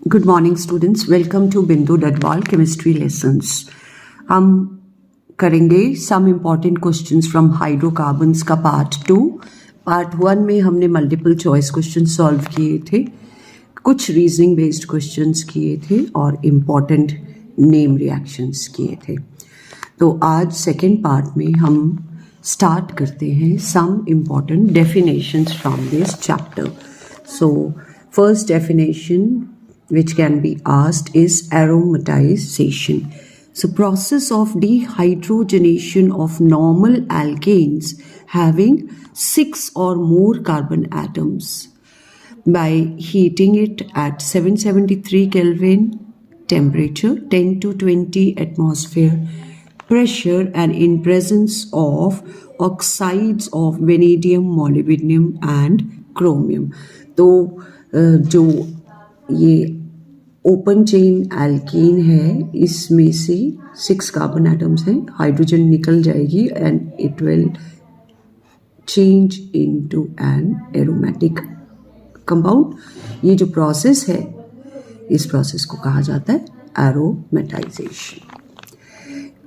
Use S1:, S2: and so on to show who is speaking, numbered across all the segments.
S1: Good morning students, welcome to Bindu Dadwal chemistry lessons. हम करेंगे some important questions from hydrocarbons का part 2. Part 1 में हमने multiple choice questions solve किए थे, कुछ reasoning based questions किए थे और important name reactions किए थे. तो आज second part में हम start करते हैं some important definitions from this chapter. So first definition which can be asked is aromatization. So process of dehydrogenation of normal alkanes having 6 or more carbon atoms by heating it at 773 Kelvin temperature, 10 to 20 atmosphere pressure and in presence of oxides of vanadium, molybdenum and chromium. तो जो ये open chain alkene है, इसमें से 6 carbon atoms हैं, hydrogen निकल जाएगी and it will change into an aromatic compound. ये जो प्रोसेस है, इस प्रोसेस को कहा जाता है एरोमेटाइजेशन.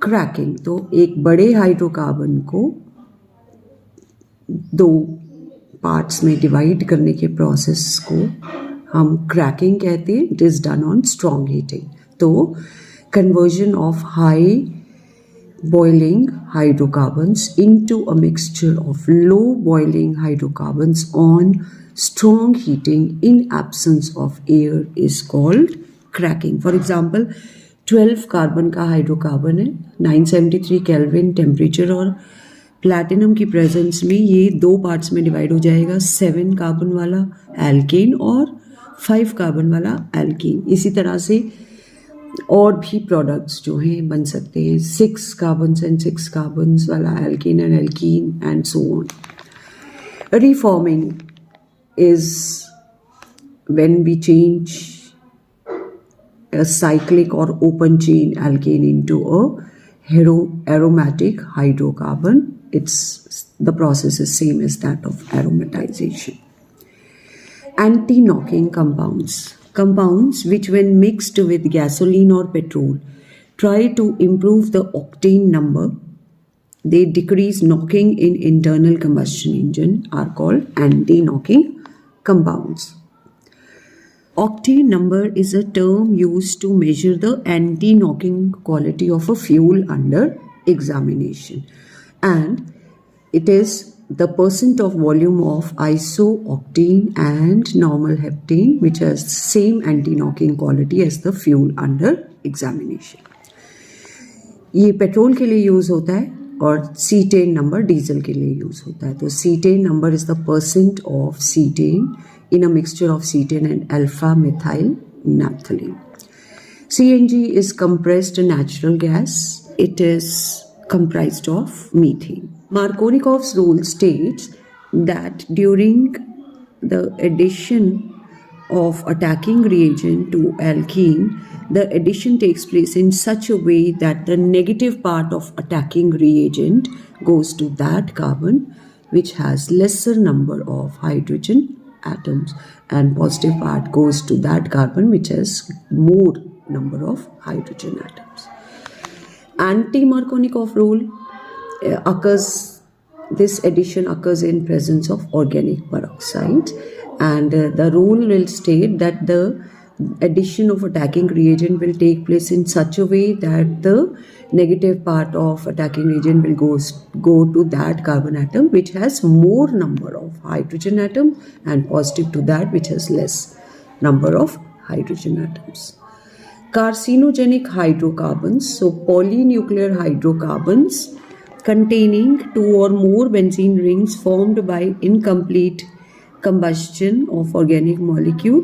S1: क्रैकिंग, तो एक बड़े हाइड्रोकार्बन को 2 पार्ट्स में डिवाइड करने के प्रोसेस को हम क्रैकिंग कहते हैं. It is done on strong heating. तो conversion of high boiling hydrocarbons into a mixture of low boiling hydrocarbons on strong heating in absence of air is called cracking. For example 12 carbon का hydrocarbon है, 973 kelvin temperature और platinum की presence में ये 2 parts में divide हो जाएगा, 7 carbon वाला एल्केन और 5 कार्बन वाला एल्कीन. इसी तरह से और भी प्रोडक्ट्स जो हैं बन सकते हैं, 6 कार्बन्स एंड 6 कार्बन्स वाला alkene and alkene and so on. Reforming is when we change a cyclic or open chain alkane into a aromatic hydrocarbon. The process is same as that of aromatization. Anti-knocking compounds which when mixed with gasoline or petrol try to improve the octane number, they decrease knocking in internal combustion engine, are called anti-knocking compounds. Octane number is a term used to measure the anti-knocking quality of a fuel under examination, and it is the percent of volume of isooctane and normal heptane which has same anti-knocking quality as the fuel under examination. ये petrol के लिए use होता है और cetane number diesel के लिए use होता है. तो cetane number is the percent of cetane in a mixture of cetane and alpha methyl naphthalene. CNG is compressed natural gas. It is comprised of methane. Markovnikov's rule states that during the addition of attacking reagent to alkene, the addition takes place in such a way that the negative part of attacking reagent goes to that carbon which has lesser number of hydrogen atoms and positive part goes to that carbon which has more number of hydrogen atoms. Anti-Markovnikov rule occurs, this addition occurs in presence of organic peroxide, and the rule will state that the addition of attacking reagent will take place in such a way that the negative part of attacking reagent will go to that carbon atom which has more number of hydrogen atom and positive to that which has less number of hydrogen atoms. Carcinogenic hydrocarbons, so polynuclear hydrocarbons containing 2 or more benzene rings formed by incomplete combustion of organic molecule.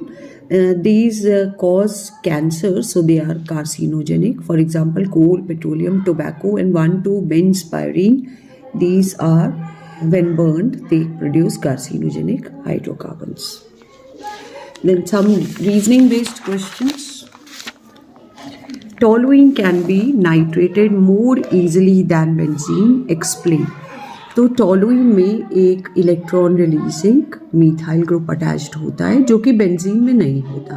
S1: These cause cancer, so they are carcinogenic. For example, coal, petroleum, tobacco and 1,2-benzpyrene. These are, when burned, they produce carcinogenic hydrocarbons. Then some reasoning based questions. Toluene can be nitrated more easily than benzene. Explain. तो toluene में एक electron releasing methyl group attached होता है जो कि benzene में नहीं होता.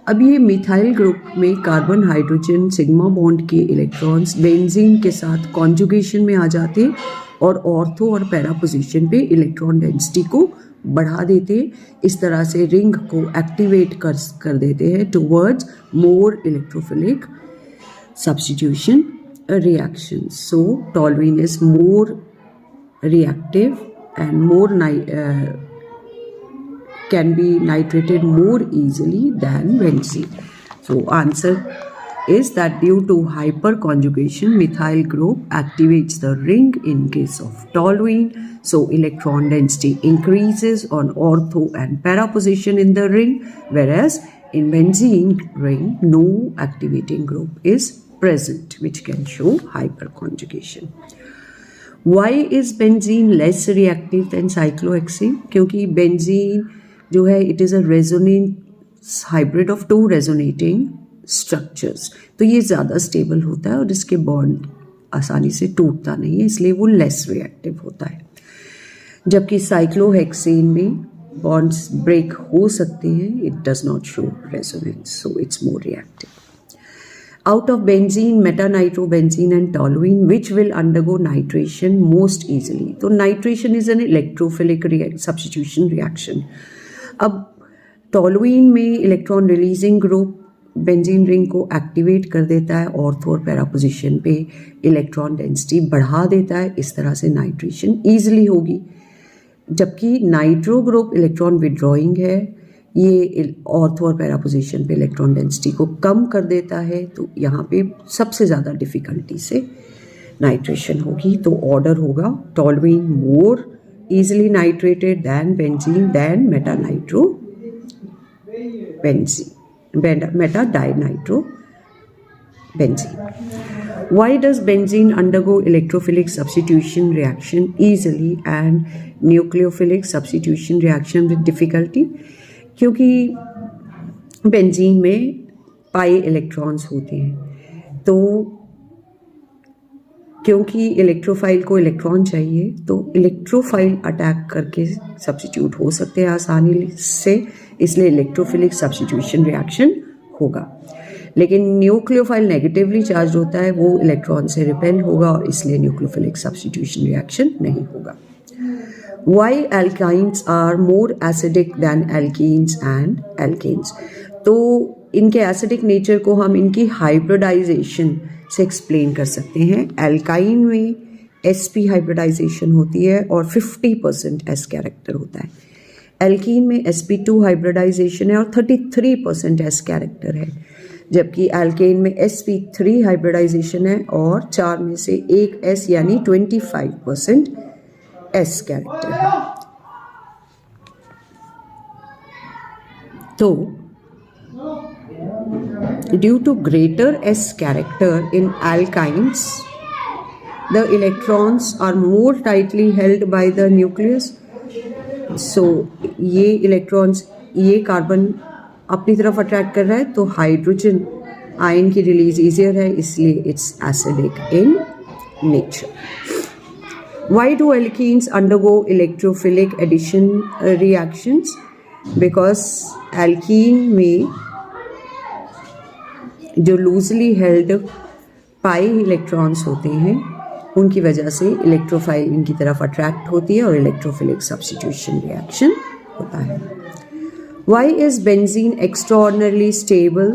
S1: अब ये मिथाइल ग्रुप में कार्बन हाइड्रोजन सिग्मा बॉन्ड के इलेक्ट्रॉन्स बेंजीन के साथ कॉन्जुगेशन में आ जाते हैं और ऑर्थो और पैरा पोजीशन पे इलेक्ट्रॉन डेंसिटी को बढ़ा देते हैं। इस तरह से रिंग को एक्टिवेट कर देते हैं towards more electrophilic substitution reactions. So toluene is more reactive and more can be nitrated more easily than benzene. So answer is that due to hyperconjugation, methyl group activates the ring in case of toluene. So electron density increases on ortho and para position in the ring, whereas in benzene ring no activating group is present, which can show hyperconjugation. Why is benzene less reactive than cyclohexane? क्योंकि benzene जो है it is a resonance hybrid of two resonating structures, तो ये ज़्यादा stable होता है और इसके बॉन्ड आसानी से टूटता नहीं है, इसलिए वो लेस रिएक्टिव होता है। जबकि साइक्लोहेक्सेन में बॉन्ड्स ब्रेक हो सकते हैं, it does not show resonance, so it's more reactive. Out of benzene, metanitrobenzene and toluene, which will undergo nitration most easily? तो nitration is an electrophilic substitution reaction. अब toluene में electron releasing group benzene ring को activate कर देता है, ortho और para position पे electron density बढ़ा देता है, इस तरह से नाइट्रेशन ईजिली होगी। जबकि नाइट्रो ग्रुप इलेक्ट्रॉन विड्रॉइंग है, ये ऑर्थो और पैरा पोजीशन पे इलेक्ट्रॉन डेंसिटी को कम कर देता है, तो यहाँ पे सबसे ज़्यादा डिफ़िकल्टी से नाइट्रेशन होगी। तो ऑर्डर होगा toluene more easily nitrated than benzene than metadinitrobenzene. Why does benzene undergo electrophilic substitution reaction easily and nucleophilic substitution reaction with difficulty? क्योंकि बेंजीन में पाई इलेक्ट्रॉन्स होते हैं, तो क्योंकि इलेक्ट्रोफाइल को इलेक्ट्रॉन चाहिए तो इलेक्ट्रोफाइल अटैक करके सब्स्टिट्यूट हो सकते हैं आसानी से, इसलिए इलेक्ट्रोफिलिक सब्स्टिट्यूशन रिएक्शन होगा। लेकिन न्यूक्लियोफाइल नेगेटिवली चार्ज होता है, वो इलेक्ट्रॉन से रिपेल होगा और इसलिए न्यूक्लियोफिलिक सब्स्टिट्यूशन रिएक्शन नहीं होगा। Why alkynes are more acidic than alkenes and alkanes? तो इनके एसिडिक नेचर को हम इनकी हाइब्रिडाइजेशन से एक्सप्लेन कर सकते हैं। एल्काइन में sp हाइब्रिडाइजेशन होती है और 50% s कैरेक्टर होता है। एल्कीन में sp2 हाइब्रिडाइजेशन है और 33% s कैरेक्टर है, जबकि एल्केन में sp3 हाइब्रिडाइजेशन है और 4 में से एक s यानी 25% s कैरेक्टर है। तो due to greater s character in alkynes, the electrons are more tightly held by the nucleus. So ये electrons, ये कार्बन अपनी तरफ अट्रैक्ट कर रहा है, तो हाइड्रोजन आयन की रिलीज ईजियर है, इसलिए it's acidic in nature. Why do alkenes undergo electrophilic addition reactions? Because alkene में जो लूजली हेल्ड पाई इलेक्ट्रॉन्स होते हैं उनकी वजह से इलेक्ट्रोफाइल इनकी तरफ अट्रैक्ट होती है और इलेक्ट्रोफिलिक सब्स्टिट्यूशन रिएक्शन होता है। Why is benzene extraordinarily stable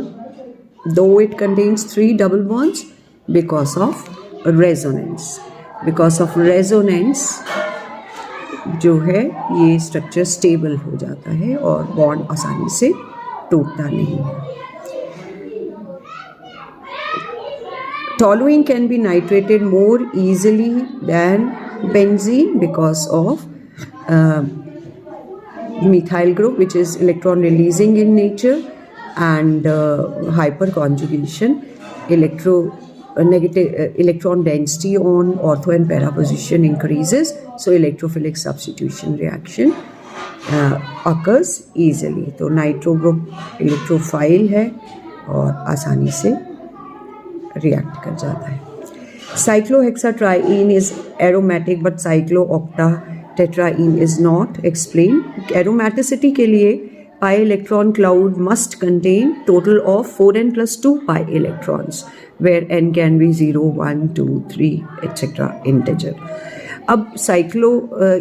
S1: though it contains 3 double bonds? Because of resonance. Because of resonance जो है ये स्ट्रक्चर स्टेबल हो जाता है और बॉन्ड आसानी से टूटता नहीं है। Toluene can be nitrated more easily than benzene because of methyl group, which is electron releasing in nature, and hyperconjugation. Electron density on ortho and para position increases, so electrophilic substitution reaction occurs easily. तो nitro group electrophile है और आसानी से react कर जाता है। Cyclohexatriene is aromatic but cyclooctatetraene is not. Explain. Aromaticity के लिए pi electron cloud must contain total of 4n plus 2 pi electrons, where n can be 0, 1, 2, 3, etc. integer. अब साइक्लो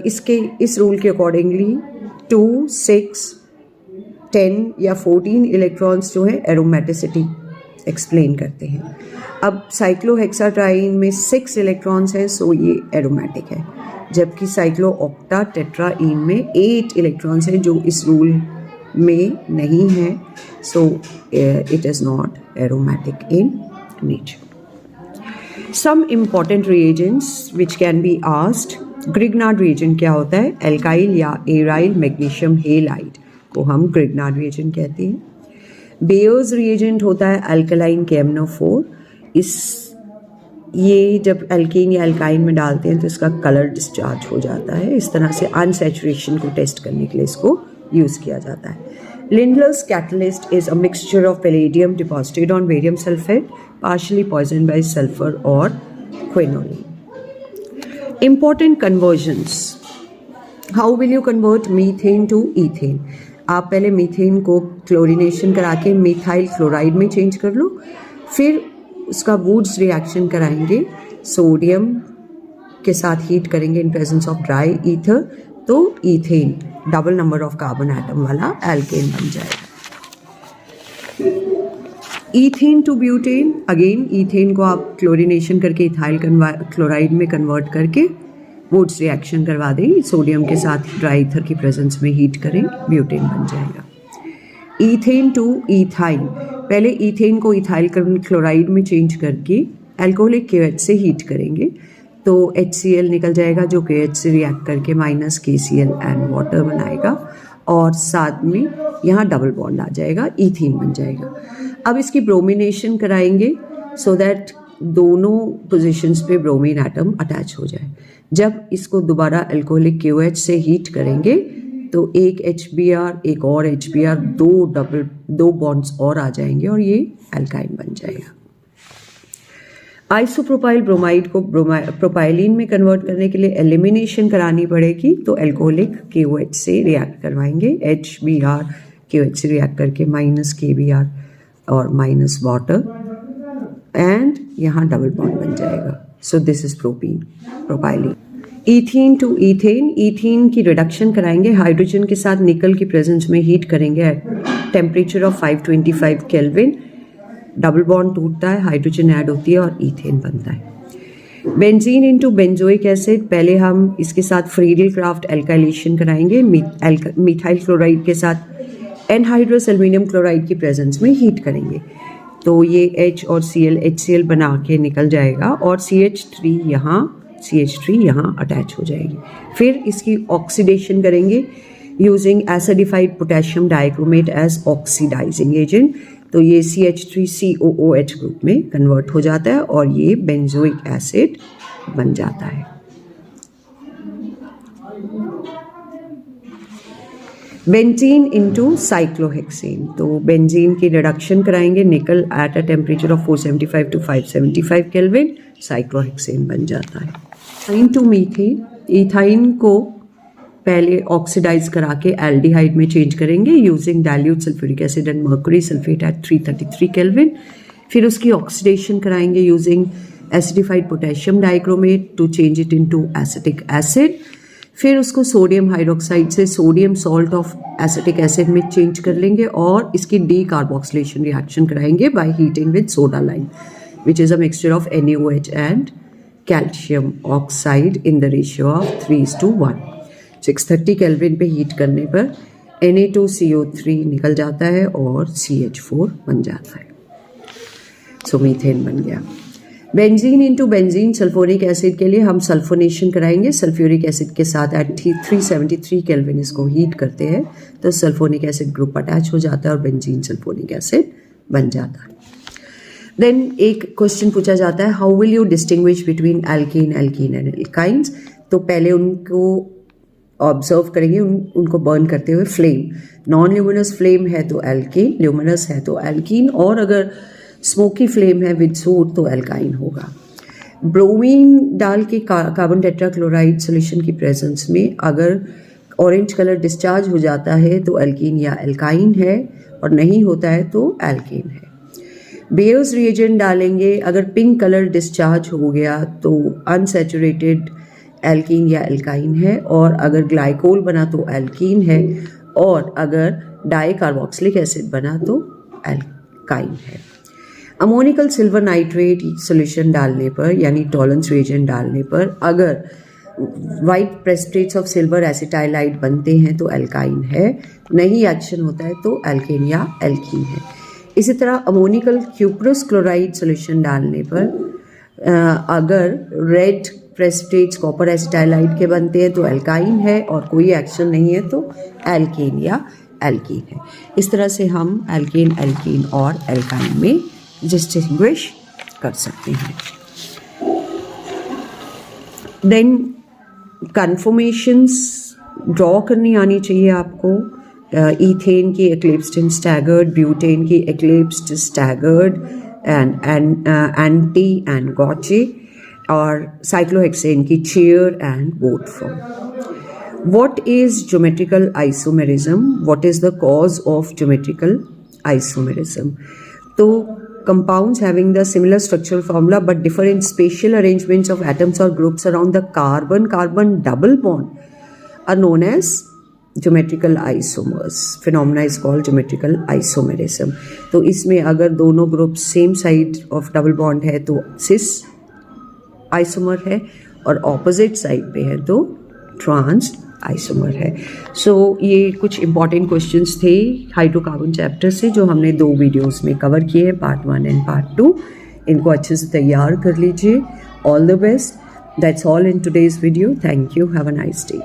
S1: इसके इस रूल के अकॉर्डिंगली 2, 6, 10 या 14 इलेक्ट्रॉन्स जो है एरोमेटिसिटी एक्सप्लेन करते हैं. अब साइक्लोहेक्साट्राइन में 6 इलेक्ट्रॉन्स हैं, सो ये एरोमेटिक है, जबकि साइक्लो ऑक्टा टेट्राइन में 8 इलेक्ट्रॉन्स हैं जो इस रूल में नहीं है, so it is not aromatic in nature. Some important reagents which can be asked. Grignard reagent क्या होता है? एल्काइल या एराइल मैग्नीशियम हेलाइड को हम ग्रिग्नार्ड reagent कहते हैं. बेयर्स reagent होता है अल्कलाइन KMnO4. ये जब एल्कीन या एल्काइन में डालते हैं तो इसका कलर डिस्चार्ज हो जाता है. इस तरह से अनसैचुरेशन को टेस्ट करने के लिए इसको यूज़ किया जाता है. Lindlar's catalyst is a mixture of palladium deposited on barium sulfate, partially poisoned by sulfur or quinoline. Important conversions. How will you convert methane to ethane? आप पहले मीथेन को क्लोरीनेशन करा के मिथाइल क्लोराइड में change कर लो, फिर उसका Wurtz reaction कराएंगे, सोडियम के साथ हीट करेंगे in presence of dry ether, तो ethane double number of carbon atom वाला एल्केन बन जाएगा. Ethane to butane, again ethane को आप क्लोरीनेशन करके इथाइल क्लोराइड में कन्वर्ट करके वुड्स रिएक्शन करवा दें, सोडियम के साथ ड्राई ईथर की प्रेजेंस में हीट करें, ब्यूटेन बन जाएगा. ईथेन टू ईथाइल, पहले ईथेन को इथाइल क्लोराइड में चेंज करके अल्कोहलिक KOH से हीट करेंगे, तो HCl निकल जाएगा जो KOH से रिएक्ट करके माइनस KCl एंड वाटर बनाएगा, और साथ में यहाँ डबल बॉन्ड आ जाएगा, ईथीन बन जाएगा. अब इसकी ब्रोमिनेशन कराएंगे सो दैट दोनों पोजीशंस पे ब्रोमीन एटम अटैच हो जाए. जब इसको दोबारा अल्कोहलिक KOH से हीट करेंगे तो एक HBr एक और HBr, दो बॉन्ड्स और आ जाएंगे और ये एल्काइन बन जाएगा. आइसोप्रोपाइल ब्रोमाइड को प्रोपाइलिन में कन्वर्ट करने के लिए एलिमिनेशन करानी पड़ेगी, तो अल्कोहलिक KOH से रिएक्ट करवाएंगे, HBr KOH से रिएक्ट करके माइनस KBr और माइनस वाटर, एंड यहाँ डबल बॉन्ड बन जाएगा. So this is propylene. Ethene to ethane, ethene की रिडक्शन कराएंगे, हाइड्रोजन के साथ निकल की प्रेजेंस में हीट करेंगे at temperature of 525 kelvin, double bond टूटता है, हाइड्रोजन ऐड होती है और ईथेन बनता है. बेंजीन इनटू बेंजोइक एसिड, पहले हम इसके साथ फ्रीडल क्राफ्ट एल्काइलेशन कराएंगे, मिथाइल क्लोराइड के साथ एनहाइड्रस एल्यूमिनियम क्लोराइड की प्रेजेंस में हीट करेंगे, तो ये H और HCl बना के निकल जाएगा और CH3 यहाँ अटैच हो जाएगी. फिर इसकी ऑक्सीडेशन करेंगे using acidified potassium dichromate as oxidizing agent, तो ये CH3COOH ग्रुप में कन्वर्ट हो जाता है और ये बेंजोइक एसिड बन जाता है. बेंजीन इनटू साइक्लोहेक्सेन, तो बेंजीन की रिडक्शन कराएंगे निकल at a temperature of 475 to 575 kelvin, cyclohexane बन जाता है. इथाइन टू मीथेन, इथाइन को पहले ऑक्सीडाइज करा के एल्डिहाइड में चेंज करेंगे using dilute sulphuric acid and mercury sulphate at 333 kelvin. फिर उसकी ऑक्सीडेशन कराएंगे using acidified potassium dichromate to change it into acetic acid. फिर उसको सोडियम हाइड्रोक्साइड से sodium salt of acetic acid में चेंज कर लेंगे और इसकी डी कार्बोक्सिलेशन रिएक्शन कराएंगे by heating with soda lime, which is a mixture of NaOH and calcium oxide in the ratio of 3:1. 630 kelvin पे हीट करने पर Na2CO3 निकल जाता है और CH4 बन जाता है. सो मीथेन बन गया. Benzene into benzene sulphonic acid के लिए हम सल्फोनेशन कराएंगे सल्फ्यूरिक एसिड के साथ एट 373 केल्विन इसको हीट करते हैं, तो सल्फोनिक एसिड ग्रुप अटैच हो जाता है और बेंजीन सल्फोनिक एसिड बन जाता है. देन एक क्वेश्चन पूछा जाता है, how will you distinguish between alkene and alkynes. तो पहले उनको ऑब्जर्व करेंगे, उनको बर्न करते हुए फ्लेम, नॉन ल्यूमिनस फ्लेम है तो एल्कीन, ल्यूमिनस है तो एल्कीन, और अगर स्मोकी फ्लेम है विद सूट तो एल्काइन होगा. ब्रोमीन डाल के कार्बन टेट्राक्लोराइड सोल्यूशन की प्रेजेंस में अगर ऑरेंज कलर डिस्चार्ज हो जाता है तो एल्कीन या एल्काइन है, और नहीं होता है तो एल्केन है। बेयर्स रिएजेंट डालेंगे, अगर पिंक कलर डिस्चार्ज हो गया तो अनसैचुरेटेड एल्कीन या एल्काइन है, और अगर ग्लाइकोल बना तो एल्कीन है, और अगर डाई कार्बोक्सिलिक एसिड बना तो एल्काइन है। अमोनिकल सिल्वर नाइट्रेट सोल्यूशन डालने पर यानी टॉलरेंस रिएजेंट डालने पर अगर वाइट प्रेसिपिटेट्स ऑफ सिल्वर एसिटाइलाइड बनते हैं तो एल्काइन है, नहीं एक्शन होता है तो एल्केन या एल्कीन है। इसी तरह अमोनिकल क्यूप्रस क्लोराइड सोल्यूशन डालने पर अगर रेड प्रेसिपिटेट्स कॉपर एसिटाइलाइड के बनते हैं तो एल्काइन है, और कोई एक्शन नहीं है तो एल्केन या एल्कीन है। इस तरह से हम एल्केन, एल्कीन और एल्काइन में डिस्टिंग्विश कर सकते हैं। देन कन्फर्मेशंस ड्रॉ करनी आनी चाहिए आपको। ईथेन की एक्लिप्स्ड एंड स्टैगर्ड, ब्यूटेन की eclipsed, staggered and anti and gauche, और साइक्लोहेक्सेन की chair and boat form. What is geometrical isomerism? What is the cause of geometrical isomerism? तो compounds having the similar structural formula but differ in spatial arrangements of atoms or groups around the carbon-carbon double bond are known as geometrical isomers. Phenomena is called geometrical isomerism. तो इसमें अगर दोनों group same side of double bond है तो cis isomer है, और opposite side पे है तो ट्रांस आइसोमर है। सो ये कुछ इंपॉर्टेंट क्वेश्चंस थे हाइड्रोकार्बन चैप्टर से जो हमने 2 वीडियोस में कवर किए हैं, पार्ट 1 एंड पार्ट 2। इनको अच्छे से तैयार कर लीजिए। All the best. That's all in today's video. Thank you. Have a nice day.